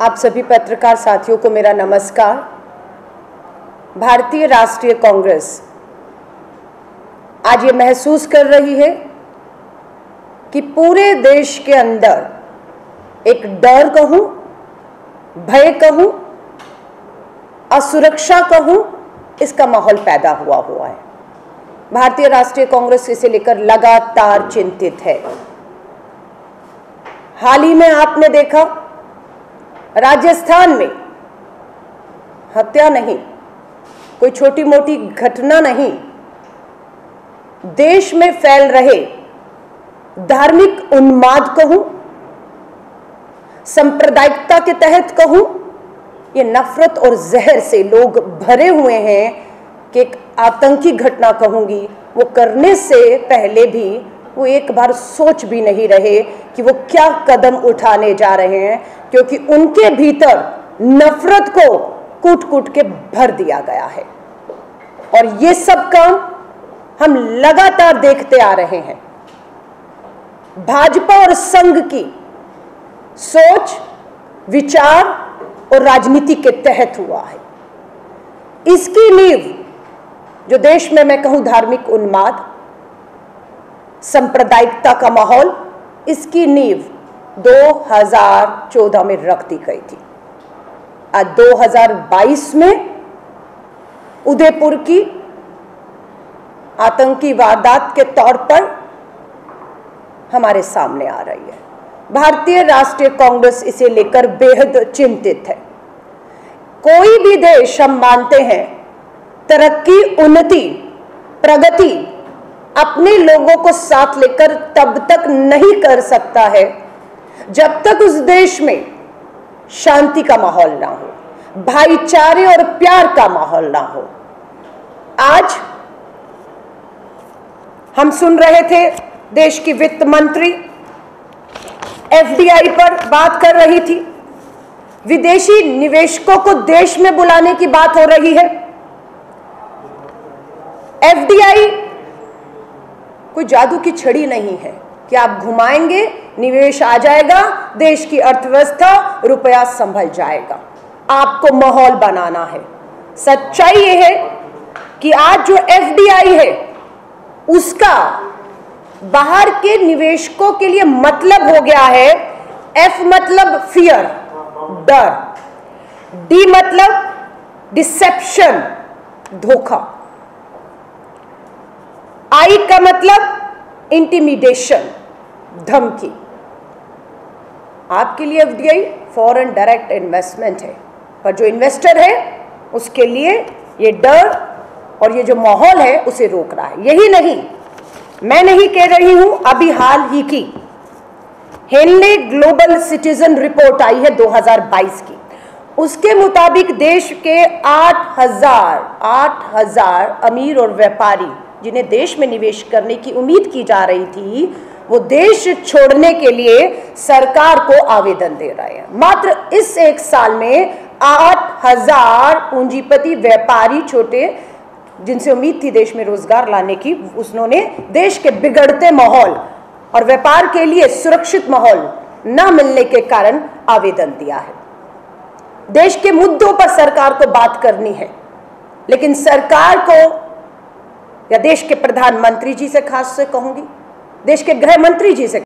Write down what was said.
आप सभी पत्रकार साथियों को मेरा नमस्कार। भारतीय राष्ट्रीय कांग्रेस आज ये महसूस कर रही है कि पूरे देश के अंदर एक डर कहूं, भय कहूं, असुरक्षा कहूं, इसका माहौल पैदा हुआ है। भारतीय राष्ट्रीय कांग्रेस इसे लेकर लगातार चिंतित है। हाल ही में आपने देखा राजस्थान में हत्या नहीं, कोई छोटी मोटी घटना नहीं, देश में फैल रहे धार्मिक उन्माद कहूं, सांप्रदायिकता के तहत कहूं, ये नफरत और जहर से लोग भरे हुए हैं कि एक आतंकी घटना कहूंगी, वो करने से पहले भी वो एक बार सोच भी नहीं रहे कि वो क्या कदम उठाने जा रहे हैं, क्योंकि उनके भीतर नफरत को कूट कूट के भर दिया गया है। और ये सब काम हम लगातार देखते आ रहे हैं। भाजपा और संघ की सोच, विचार और राजनीति के तहत हुआ है। इसकी नींव जो देश में मैं कहूं धार्मिक उन्माद, सांप्रदायिकता का माहौल, इसकी नींव 2014 में रख दी गई थी। आज 2022 में उदयपुर की आतंकी वारदात के तौर पर हमारे सामने आ रही है। भारतीय राष्ट्रीय कांग्रेस इसे लेकर बेहद चिंतित है। कोई भी देश, हम मानते हैं, तरक्की, उन्नति, प्रगति अपने लोगों को साथ लेकर तब तक नहीं कर सकता है जब तक उस देश में शांति का माहौल ना हो, भाईचारे और प्यार का माहौल ना हो। आज हम सुन रहे थे देश की वित्त मंत्री एफडीआई पर बात कर रही थी। विदेशी निवेशकों को देश में बुलाने की बात हो रही है। एफडीआई कोई जादू की छड़ी नहीं है कि आप घुमाएंगे, निवेश आ जाएगा, देश की अर्थव्यवस्था, रुपया संभल जाएगा। आपको माहौल बनाना है। सच्चाई यह है कि आज जो एफडीआई है उसका बाहर के निवेशकों के लिए मतलब हो गया है, एफ मतलब फियर, डर, डी मतलब डिसेप्शन, धोखा, आई का मतलब इंटिमिडेशन, धमकी। आपके लिए एफडीआई फॉरेन डायरेक्ट इन्वेस्टमेंट है, पर जो इन्वेस्टर है उसके लिए ये डर और ये जो माहौल है उसे रोक रहा है। यही नहीं, मैं नहीं कह रही हूं, अभी हाल ही की हेनले ग्लोबल सिटीजन रिपोर्ट आई है 2022 की। उसके मुताबिक देश के 8,000 अमीर और व्यापारी जिन्हें देश में निवेश करने की उम्मीद की जा रही थी, वो देश छोड़ने के लिए सरकार को आवेदन दे रहे हैं। मात्र इस एक साल में 8,000 पूंजीपति व्यापारी, छोटे, जिनसे उम्मीद थी देश में रोजगार लाने की, उन्होंने देश के बिगड़ते माहौल और व्यापार के लिए सुरक्षित माहौल न मिलने के कारण आवेदन दिया है। देश के मुद्दों पर सरकार को बात करनी है, लेकिन सरकार को, या देश के प्रधानमंत्री जी से खास से कहूंगी, देश के गृह मंत्री जी से